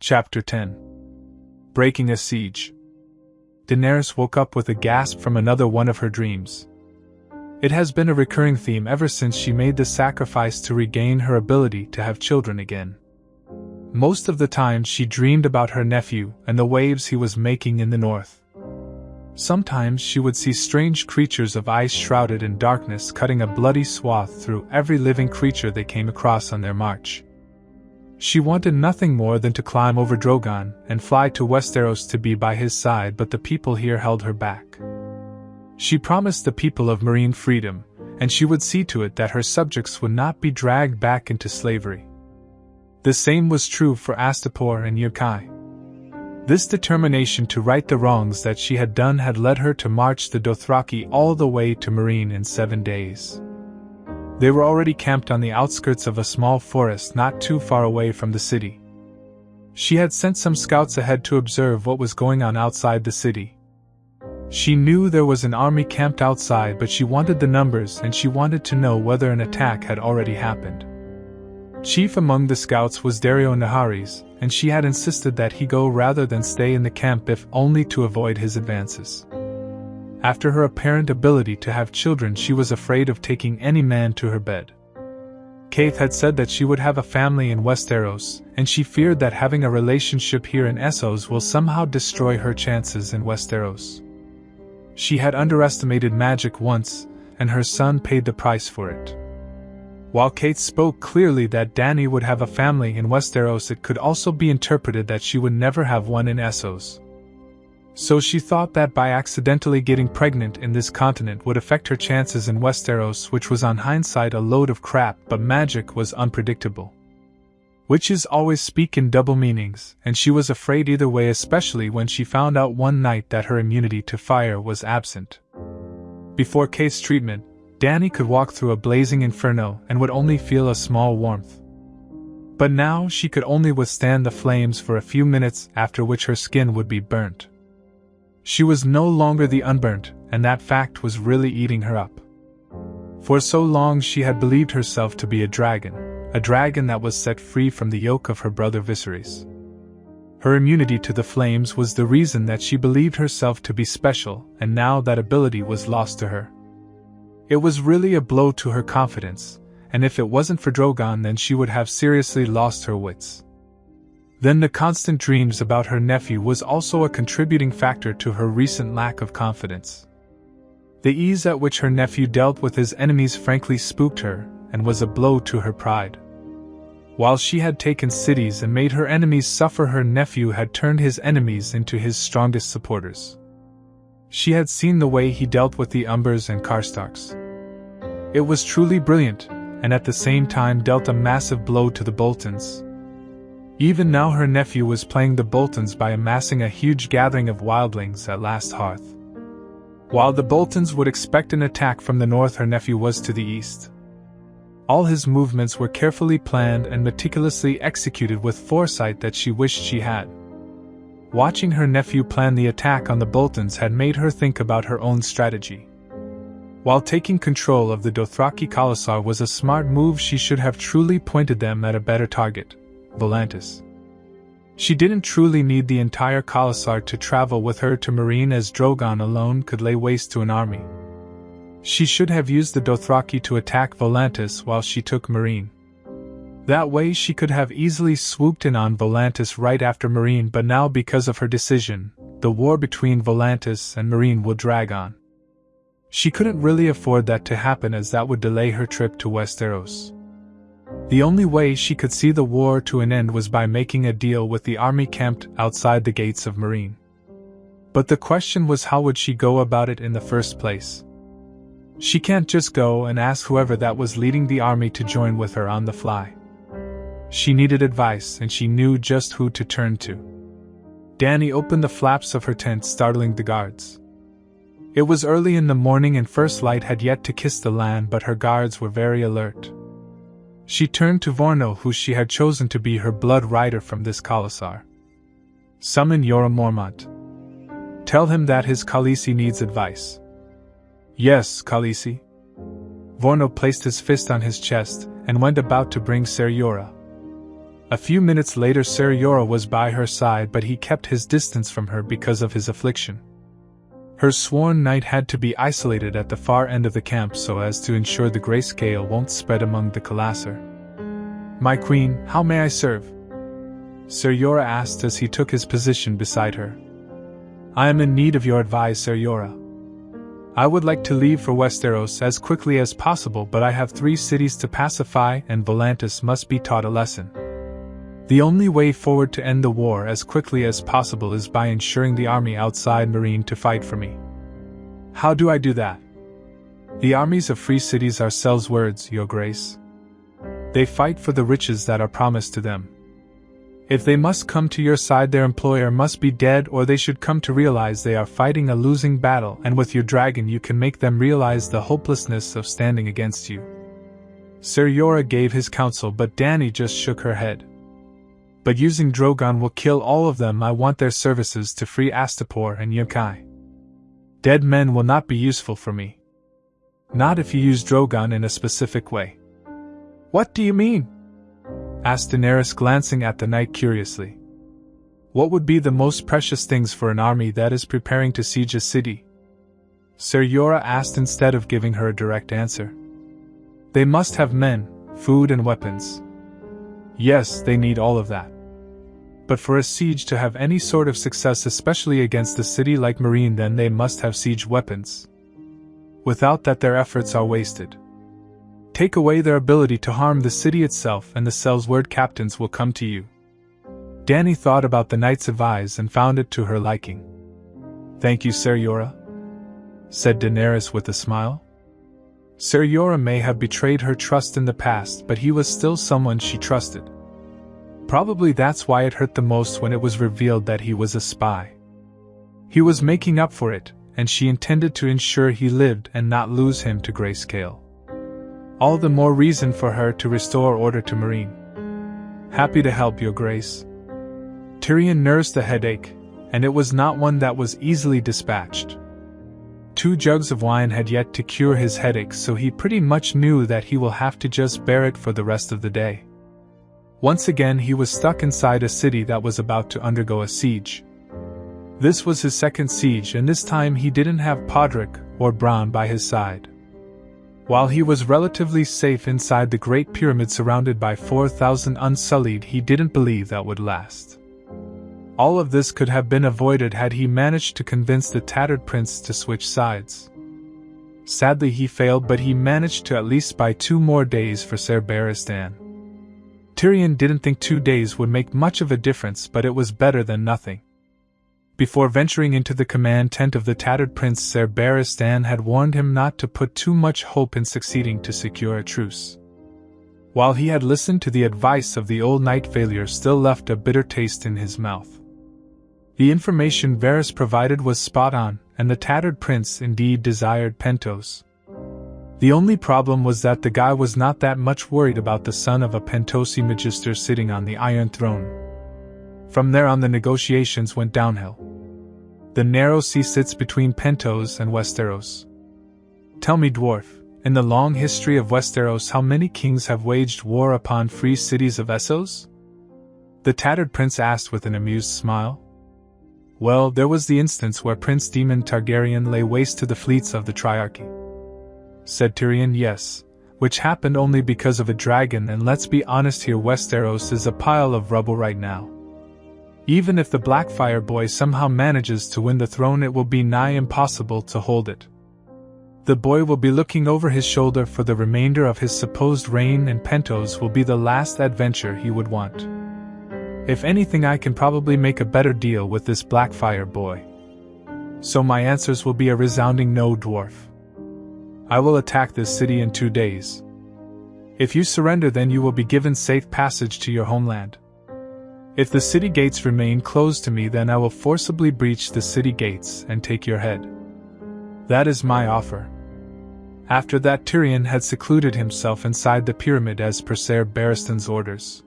Chapter 10. Breaking a Siege. Daenerys woke up with a gasp from another one of her dreams. It has been a recurring theme ever since she made the sacrifice to regain her ability to have children again. Most of the time she dreamed about her nephew and the waves he was making in the north. Sometimes she would see strange creatures of ice shrouded in darkness cutting a bloody swath through every living creature they came across on their march. She wanted nothing more than to climb over Drogon and fly to Westeros to be by his side, but the people here held her back. She promised the people of Meereen freedom, and she would see to it that her subjects would not be dragged back into slavery. The same was true for Astapor and Yurkai. This determination to right the wrongs that she had done had led her to march the Dothraki all the way to Meereen in 7 days. They were already camped on the outskirts of a small forest not too far away from the city. She had sent some scouts ahead to observe what was going on outside the city. She knew there was an army camped outside, but she wanted the numbers and she wanted to know whether an attack had already happened. Chief among the scouts was Daeron the Worthy, and she had insisted that he go rather than stay in the camp, if only to avoid his advances. After her apparent ability to have children, she was afraid of taking any man to her bed. Kaith had said that she would have a family in Westeros, and she feared that having a relationship here in Essos will somehow destroy her chances in Westeros. She had underestimated magic once, and her son paid the price for it. While Kaith spoke clearly that Dany would have a family in Westeros, it could also be interpreted that she would never have one in Essos. So she thought that by accidentally getting pregnant in this continent would affect her chances in Westeros, which was on hindsight a load of crap, but magic was unpredictable. Witches always speak in double meanings, and she was afraid either way, especially when she found out one night that her immunity to fire was absent. Before Kaith's treatment, Dany could walk through a blazing inferno and would only feel a small warmth. But now she could only withstand the flames for a few minutes, after which her skin would be burnt. She was no longer the unburnt, and that fact was really eating her up. For so long she had believed herself to be a dragon that was set free from the yoke of her brother Viserys. Her immunity to the flames was the reason that she believed herself to be special, and now that ability was lost to her. It was really a blow to her confidence, and if it wasn't for Drogon, then she would have seriously lost her wits. Then the constant dreams about her nephew was also a contributing factor to her recent lack of confidence. The ease at which her nephew dealt with his enemies frankly spooked her, and was a blow to her pride. While she had taken cities and made her enemies suffer, her nephew had turned his enemies into his strongest supporters. She had seen the way he dealt with the Umbers and Karstarks. It was truly brilliant, and at the same time dealt a massive blow to the Boltons. Even now her nephew was playing the Boltons by amassing a huge gathering of wildlings at Last Hearth. While the Boltons would expect an attack from the north, her nephew was to the east. All his movements were carefully planned and meticulously executed with foresight that she wished she had. Watching her nephew plan the attack on the Boltons had made her think about her own strategy. While taking control of the Dothraki Khalasar was a smart move, she should have truly pointed them at a better target, Volantis. She didn't truly need the entire Khalasar to travel with her to Meereen, as Drogon alone could lay waste to an army. She should have used the Dothraki to attack Volantis while she took Meereen. That way she could have easily swooped in on Volantis right after Meereen, but now because of her decision, the war between Volantis and Meereen will drag on. She couldn't really afford that to happen, as that would delay her trip to Westeros. The only way she could see the war to an end was by making a deal with the army camped outside the gates of Meereen. But the question was, how would she go about it in the first place? She can't just go and ask whoever that was leading the army to join with her on the fly. She needed advice, and she knew just who to turn to. Dany opened the flaps of her tent, startling the guards. It was early in the morning and first light had yet to kiss the land, but her guards were very alert. She turned to Vorno, who she had chosen to be her blood rider from this Khalasar. Summon Jorah Mormont. Tell him that his Khaleesi needs advice. Yes, Khaleesi. Vorno placed his fist on his chest and went about to bring Ser Jorah. A few minutes later Ser Yora was by her side, but he kept his distance from her because of his affliction. Her sworn knight had to be isolated at the far end of the camp so as to ensure the grayscale won't spread among the Kalasar. "My queen, how may I serve?" Ser Yora asked as he took his position beside her. "I am in need of your advice, Ser Yora. I would like to leave for Westeros as quickly as possible, but I have 3 cities to pacify and Volantis must be taught a lesson. The only way forward to end the war as quickly as possible is by ensuring the army outside Meereen to fight for me. How do I do that? The armies of free cities are Sel's words, Your Grace. They fight for the riches that are promised to them. If they must come to your side, their employer must be dead, or they should come to realize they are fighting a losing battle, and with your dragon you can make them realize the hopelessness of standing against you." Ser Yora gave his counsel, but Dany just shook her head. "But using Drogon will kill all of them. I want their services to free Astapor and Yunkai. Dead men will not be useful for me. Not if you use Drogon in a specific way." "What do you mean?" asked Daenerys, glancing at the knight curiously. "What would be the most precious things for an army that is preparing to siege a city?" Ser Yora asked instead of giving her a direct answer. "They must have men, food and weapons. Yes, they need all of that. But for a siege to have any sort of success, especially against a city like Meereen, then they must have siege weapons. Without that their efforts are wasted. Take away their ability to harm the city itself and the Sel's word captains will come to you." Dany thought about the knight's advice and found it to her liking. "Thank you, Ser Yora," said Daenerys with a smile. Ser Yora may have betrayed her trust in the past, but he was still someone she trusted. Probably that's why it hurt the most when it was revealed that he was a spy. He was making up for it, and she intended to ensure he lived and not lose him to grayscale. All the more reason for her to restore order to Meereen. "Happy to help, Your Grace." Tyrion nursed a headache, and it was not one that was easily dispatched. 2 jugs of wine had yet to cure his headache, so he pretty much knew that he will have to just bear it for the rest of the day. Once again he was stuck inside a city that was about to undergo a siege. This was his 2nd siege, and this time he didn't have Podrick or Bronn by his side. While he was relatively safe inside the Great Pyramid surrounded by 4,000 unsullied, he didn't believe that would last. All of this could have been avoided had he managed to convince the tattered prince to switch sides. Sadly he failed, but he managed to at least buy 2 more days for Ser Barristan. Tyrion didn't think 2 days would make much of a difference, but it was better than nothing. Before venturing into the command tent of the tattered prince, Ser Barristan had warned him not to put too much hope in succeeding to secure a truce. While he had listened to the advice of the old knight, failure still left a bitter taste in his mouth. The information Varys provided was spot on, and the tattered prince indeed desired Pentos. The only problem was that the guy was not that much worried about the son of a Pentosi magister sitting on the Iron Throne. From there on the negotiations went downhill. The narrow sea sits between Pentos and Westeros. "Tell me, dwarf, in the long history of Westeros, how many kings have waged war upon free cities of Essos?" The tattered prince asked with an amused smile. "Well, there was the instance where Prince Daemon Targaryen lay waste to the fleets of the Triarchy," said Tyrion. "Yes, which happened only because of a dragon, and let's be honest here, Westeros is a pile of rubble right now. Even if the Blackfyre boy somehow manages to win the throne, it will be nigh impossible to hold it. The boy will be looking over his shoulder for the remainder of his supposed reign, and Pentos will be the last adventure he would want. If anything, I can probably make a better deal with this Blackfyre boy. So my answers will be a resounding no, dwarf. I will attack this city in 2 days. If you surrender, then you will be given safe passage to your homeland. If the city gates remain closed to me, then I will forcibly breach the city gates and take your head. That is my offer." After that, Tyrion had secluded himself inside the pyramid as per Ser Barristan's orders.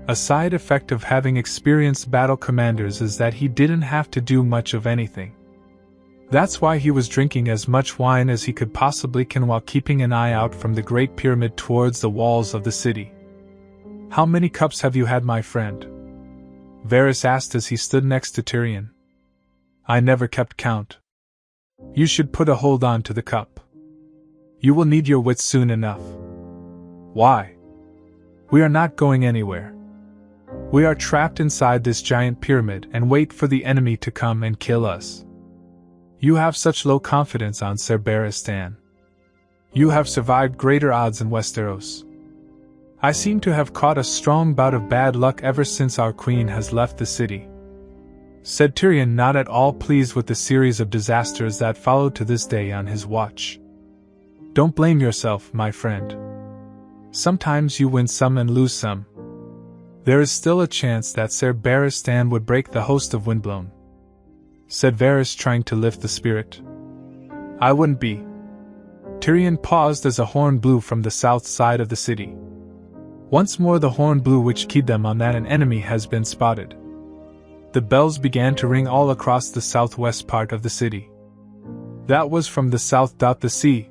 A side effect of having experienced battle commanders is that he didn't have to do much of anything. That's why he was drinking as much wine as he could possibly can while keeping an eye out from the Great Pyramid towards the walls of the city. "How many cups have you had, my friend?" Varys asked as he stood next to Tyrion. "I never kept count." "You should put a hold on to the cup. You will need your wits soon enough." "Why?" "We are not going anywhere. We are trapped inside this giant pyramid and wait for the enemy to come and kill us." "You have such low confidence on Ser Barristan. You have survived greater odds in Westeros. I seem to have caught a strong bout of bad luck ever since our queen has left the city," said Tyrion, not at all pleased with the series of disasters that followed to this day on his watch. "Don't blame yourself, my friend. Sometimes you win some and lose some. There is still a chance that Ser Barristan would break the host of Windblown," said Varys, trying to lift the spirit. "I wouldn't be." Tyrion paused as a horn blew from the south side of the city. Once more the horn blew, which keyed them on that an enemy has been spotted. The bells began to ring all across the southwest part of the city. "That was from the south. The sea,"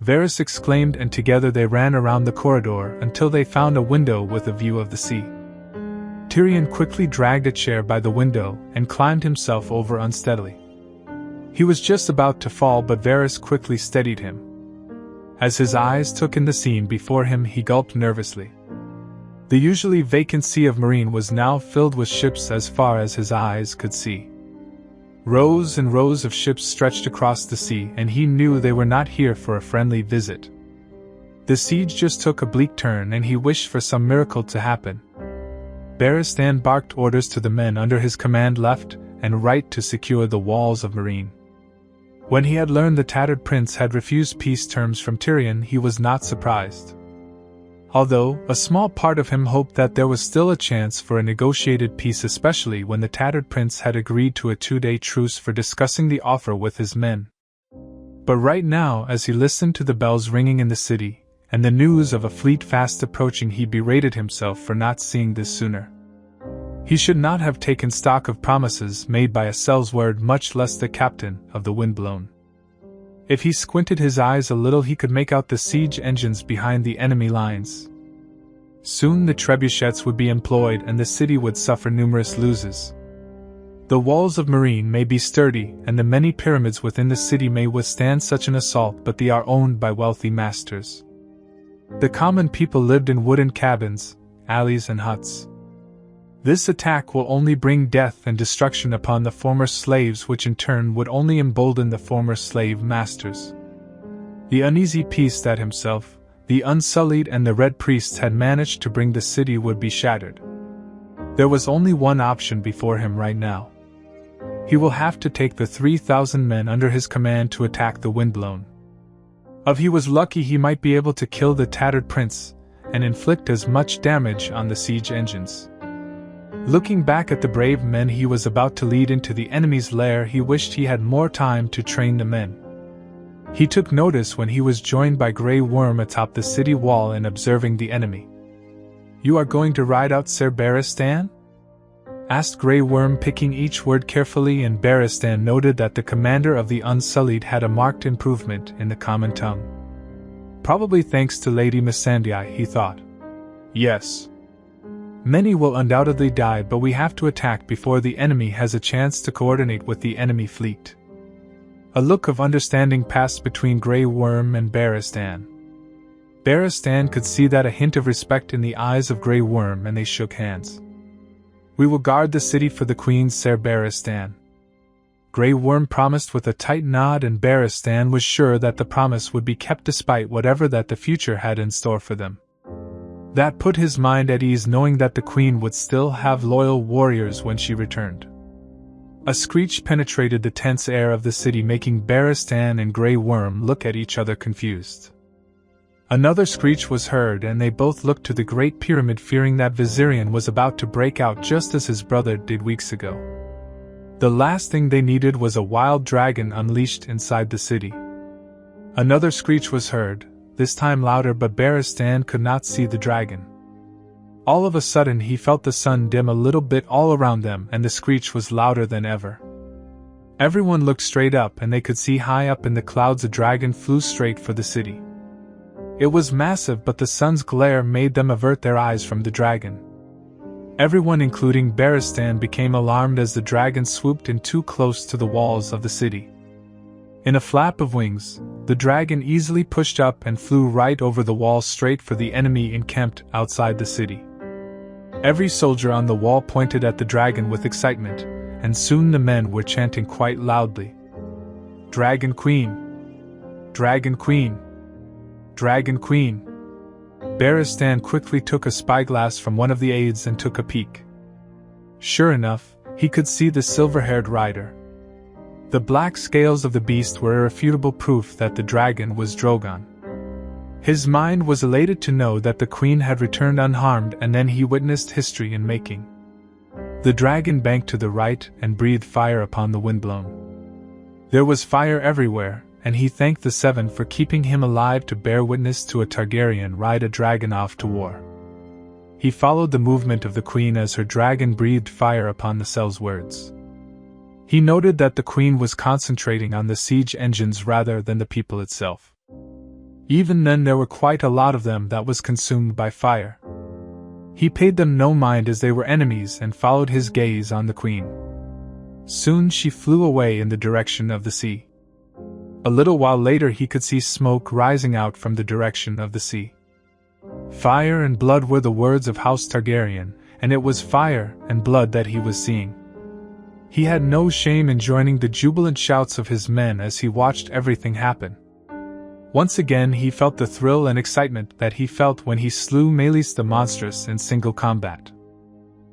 Varys exclaimed, and together they ran around the corridor until they found a window with a view of the sea. Tyrion quickly dragged a chair by the window and climbed himself over unsteadily. He was just about to fall, but Varys quickly steadied him. As his eyes took in the scene before him, he gulped nervously. The usually vacant Sea of Marine was now filled with ships as far as his eyes could see. Rows and rows of ships stretched across the sea, and he knew they were not here for a friendly visit. The siege just took a bleak turn, and he wished for some miracle to happen. Barristan barked orders to the men under his command left and right to secure the walls of Marine. When he had learned the tattered prince had refused peace terms from Tyrion, he was not surprised. Although, a small part of him hoped that there was still a chance for a negotiated peace, especially when the tattered prince had agreed to a 2-day truce for discussing the offer with his men. But right now, as he listened to the bells ringing in the city, and the news of a fleet fast approaching, he berated himself for not seeing this sooner. He should not have taken stock of promises made by a Sellsword, much less the captain of the Windblown. If he squinted his eyes a little, he could make out the siege engines behind the enemy lines. Soon the trebuchets would be employed and the city would suffer numerous losses. The walls of Marine may be sturdy, and the many pyramids within the city may withstand such an assault, but they are owned by wealthy masters. The common people lived in wooden cabins, alleys and huts. This attack will only bring death and destruction upon the former slaves, which in turn would only embolden the former slave masters. The uneasy peace that himself, the Unsullied, and the Red Priests had managed to bring the city would be shattered. There was only one option before him right now. He will have to take the 3,000 men under his command to attack the Windblown. If he was lucky, he might be able to kill the tattered prince and inflict as much damage on the siege engines. Looking back at the brave men he was about to lead into the enemy's lair, he wished he had more time to train the men. He took notice when he was joined by Grey Worm atop the city wall and observing the enemy. "You are going to ride out Ser Barristan?" asked Grey Worm, picking each word carefully, and Barristan noted that the commander of the Unsullied had a marked improvement in the common tongue. Probably thanks to Lady Missandei, he thought. "Yes. Many will undoubtedly die, but we have to attack before the enemy has a chance to coordinate with the enemy fleet." A look of understanding passed between Grey Worm and Barristan. Barristan could see that a hint of respect in the eyes of Grey Worm, and they shook hands. "We will guard the city for the Queen, Ser Barristan." Grey Worm promised with a tight nod, and Barristan was sure that the promise would be kept despite whatever that the future had in store for them. That put his mind at ease, knowing that the Queen would still have loyal warriors when she returned. A screech penetrated the tense air of the city, making Barristan and Grey Worm look at each other confused. Another screech was heard, and they both looked to the Great Pyramid, fearing that Viserion was about to break out just as his brother did weeks ago. The last thing they needed was a wild dragon unleashed inside the city. Another screech was heard, this time louder, but Barristan could not see the dragon. All of a sudden he felt the sun dim a little bit all around them, and the screech was louder than ever. Everyone looked straight up, and they could see high up in the clouds a dragon flew straight for the city. It was massive, but the sun's glare made them avert their eyes from the dragon. Everyone, including Barristan, became alarmed as the dragon swooped in too close to the walls of the city. In a flap of wings, the dragon easily pushed up and flew right over the wall straight for the enemy encamped outside the city. Every soldier on the wall pointed at the dragon with excitement, and soon the men were chanting quite loudly, "Dragon Queen! Dragon Queen! Dragon Queen!" Barristan quickly took a spyglass from one of the aides and took a peek. Sure enough, he could see the silver-haired rider. The black scales of the beast were irrefutable proof that the dragon was Drogon. His mind was elated to know that the queen had returned unharmed, and then he witnessed history in making. The dragon banked to the right and breathed fire upon the windblown. There was fire everywhere, and he thanked the Seven for keeping him alive to bear witness to a Targaryen ride a dragon off to war. He followed the movement of the queen as her dragon breathed fire upon the cell's words. He noted that the queen was concentrating on the siege engines rather than the people itself. Even then there were quite a lot of them that was consumed by fire. He paid them no mind as they were enemies and followed his gaze on the queen. Soon she flew away in the direction of the sea. A little while later he could see smoke rising out from the direction of the sea. Fire and blood were the words of House Targaryen, and it was fire and blood that he was seeing. He had no shame in joining the jubilant shouts of his men as he watched everything happen. Once again he felt the thrill and excitement that he felt when he slew Meleys the monstrous in single combat.